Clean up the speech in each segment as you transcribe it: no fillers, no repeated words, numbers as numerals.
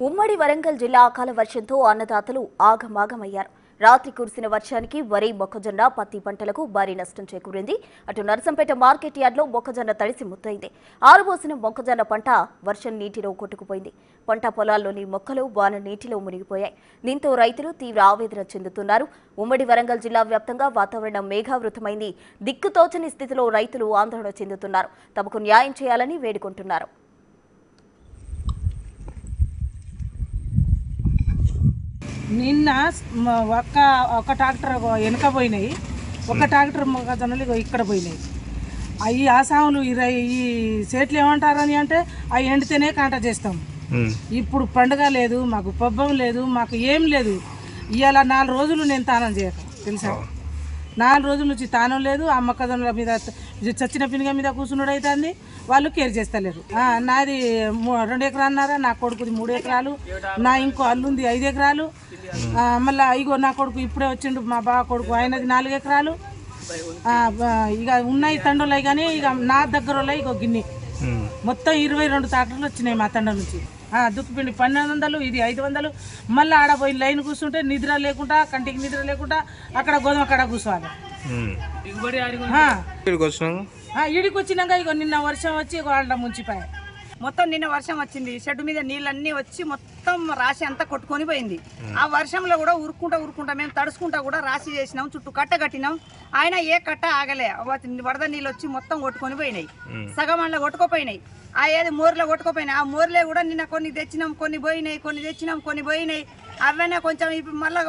ఉమ్మడి వరంగల్ జిల్లా అకాల వర్షంతో అన్నదాతలు ఆగమాగమయ్యారు. రాత్రి కురిసిన వర్షానికి వరి, మొక్కజొన్న, పత్తి పంటలకు భారీ నష్టం చేకూరింది. అటు నర్సంపేట మార్కెట్ యార్డ్లో మొక్కజొన్న తడిసి ముద్దయింది. ఆరుబోసిన మొక్కజొన్న పంట వర్షం నీటిలో కొట్టుకుపోయింది. పంట పొలాల్లోని మొక్కలు వాన నీటిలో మునిగిపోయాయి. దీంతో రైతులు తీవ్ర ఆవేదన చెందుతున్నారు. ఉమ్మడి వరంగల్ జిల్లా వ్యాప్తంగా వాతావరణం మేఘావృతమైంది. దిక్కుతోచని స్థితిలో రైతులు ఆందోళన చెందుతున్నారు. తమకు న్యాయం చేయాలని వేడుకుంటున్నారు. నిన్న ఒక ట్రాక్టర్ వెనక పోయినాయి, ఒక ట్రాక్టర్ మొక్కజొన్నలు ఇక్కడ పోయినాయి. అవి ఆసాములు ఈ సేట్లు ఏమంటారని అంటే అవి ఎండితేనే కాంట చేస్తాం. ఇప్పుడు పండుగ లేదు, మాకు పబ్బం లేదు, మాకు ఏం లేదు. ఇవాళ 4 రోజులు నేను తానం చేయక తెలుసా, 4 రోజుల నుంచి తానం లేదు. ఆ మొక్కజొన్నల మీద చచ్చిన పినిగ మీద కూర్చున్నాడు అవుతుంది, వాళ్ళు కేర్ చేస్తలేరు. నాది 2 ఎకరాలున్నారా, నా కొడుకుది 3 ఎకరాలు, నా ఇంకో అల్లుంది 5 ఎకరాలు. మళ్ళీ ఇగో నా కొడుకు ఇప్పుడే వచ్చిండు, మా బావ కొడుకు, ఆయనది 4 ఎకరాలు. ఇక ఉన్నాయి తండ్రులు, కానీ ఇక నా దగ్గర ఇగో గిన్ని మొత్తం 22 ట్రాక్టర్లు వచ్చినాయి మా తండ్రి నుంచి. దుక్కుపిండి 1200, ఇది 500. మళ్ళీ ఆడపోయి లైన్ కూర్చుంటే నిద్ర లేకుండా, కంటికి నిద్ర లేకుండా అక్కడ గోధుమ కాడ కూర్చోవాలి. ఈడికి వచ్చినాక ఇగో నిన్న వర్షం వచ్చి వాళ్ళ ముంచిపోయా. మొత్తం నిన్న వర్షం వచ్చింది, షెడ్ మీద నీళ్ళన్నీ వచ్చి మొత్తం రాశి అంతా కొట్టుకొని పోయింది. ఆ వర్షంలో కూడా ఉరుక్కుంటా మేము తడుచుకుంటా కూడా రాశి చేసినాం, చుట్టూ కట్ట కట్టినాం. ఆయన ఏ కట్ట ఆగలే, వరద నీళ్ళు వచ్చి మొత్తం కొట్టుకొని పోయినాయి. సగం అందులో కొట్టుకుపోయినాయి. ఆ ఏది మోర్లో కొట్టుకుపోయినాయి. ఆ మోర్లే కూడా నిన్న కొన్ని తెచ్చినాం, కొన్ని పోయినాయి, కొన్ని తెచ్చినాం, కొన్ని పోయినాయి. అవన్నీ కొంచెం ఇప్పుడు మళ్ళీ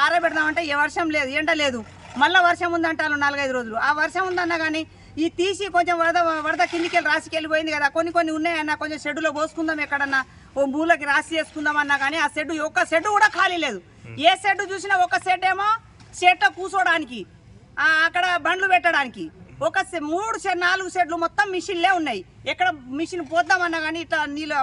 ఆరబెడదామంటే ఏ వర్షం లేదు, ఎండ లేదు. మళ్ళీ వర్షం ఉందంటారు 4-5 రోజులు. ఆ వర్షం ఉందన్నా కానీ ఈ తీసి కొంచెం వరద కిందికి రాసికి వెళ్ళిపోయింది కదా, కొన్ని ఉన్నాయన్నా కొంచెం షెడ్డులో పోసుకుందాం, ఎక్కడన్నా ఓ మూలకి రాసి చేసుకుందాం అన్నా కానీ ఆ షెడ్ ఒక్క షెడ్ కూడా ఖాళీ లేదు. ఏ షెడ్ చూసినా ఒక షెడ్ ఏమో షెడ్లో కూర్చోడానికి, అక్కడ బండ్లు పెట్టడానికి, ఒక 3-4 షెడ్లు మొత్తం మిషన్లే ఉన్నాయి. ఎక్కడ మిషన్ పోద్దామన్నా కానీ ఇట్లా నీళ్ళు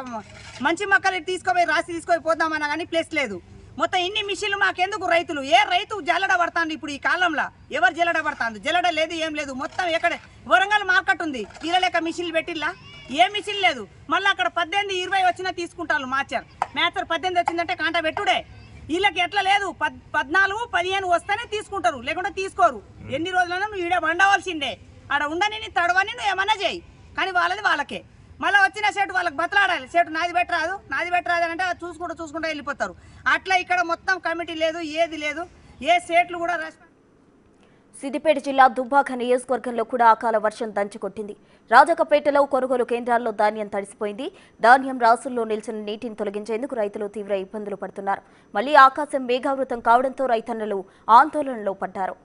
మంచి మొక్కలు తీసుకుపోయి రాసి తీసుకొని పోద్దామన్నా కానీ ప్లేస్ లేదు. మొత్తం ఇన్ని మిషన్లు మాకెందుకు? రైతులు ఏ రైతు జల్లడ పడతాండు ఇప్పుడు ఈ కాలంలో? ఎవరు జల్లడ పడతాండు? జల్లడ లేదు, ఏం లేదు. మొత్తం ఎక్కడ వరంగల్ మార్కెట్ ఉంది, వీళ్ళలేక మిషన్లు పెట్టిల్లా? ఏ మిషన్ లేదు. మళ్ళీ అక్కడ 18-20 వచ్చినా తీసుకుంటారు. మ్యాచర్ 18 వచ్చిందంటే కాంట పెట్టుడే. వీళ్ళకి ఎట్లా లేదు, 14-15 వస్తేనే తీసుకుంటారు, లేకుంటే తీసుకోరు. ఎన్ని రోజులైనా నువ్వు ఈడ వండవలసిందే. ఆడ ఉండని తడవని నువ్వు ఏమన్నా చేయి, కానీ వాళ్ళది వాళ్ళకే. మళ్ళీ వచ్చిన సేటు వాళ్ళకి బతలాడాలి. సేటు నాది పెట్టరాదు అని అంటే చూసుకుంటూ వెళ్ళిపోతారు. అట్లా ఇక్కడ మొత్తం కమిటీ లేదు, ఏది లేదు. ఏ సేట్లు కూడా సిద్దిపేట జిల్లా దుబ్బాక నియోజకవర్గంలో కూడా అకాల వర్షం దంచుకొట్టింది. రాజకపేటలో కొనుగోలు కేంద్రాల్లో ధాన్యం తడిసిపోయింది. ధాన్యం రాసుల్లో నిలిచిన నీటిని తొలగించేందుకు రైతులు తీవ్ర ఇబ్బందులు పడుతున్నారు. మళ్లీ ఆకాశం మేఘావృతం కావడంతో రైతన్నలు ఆందోళనలో పడ్డారు.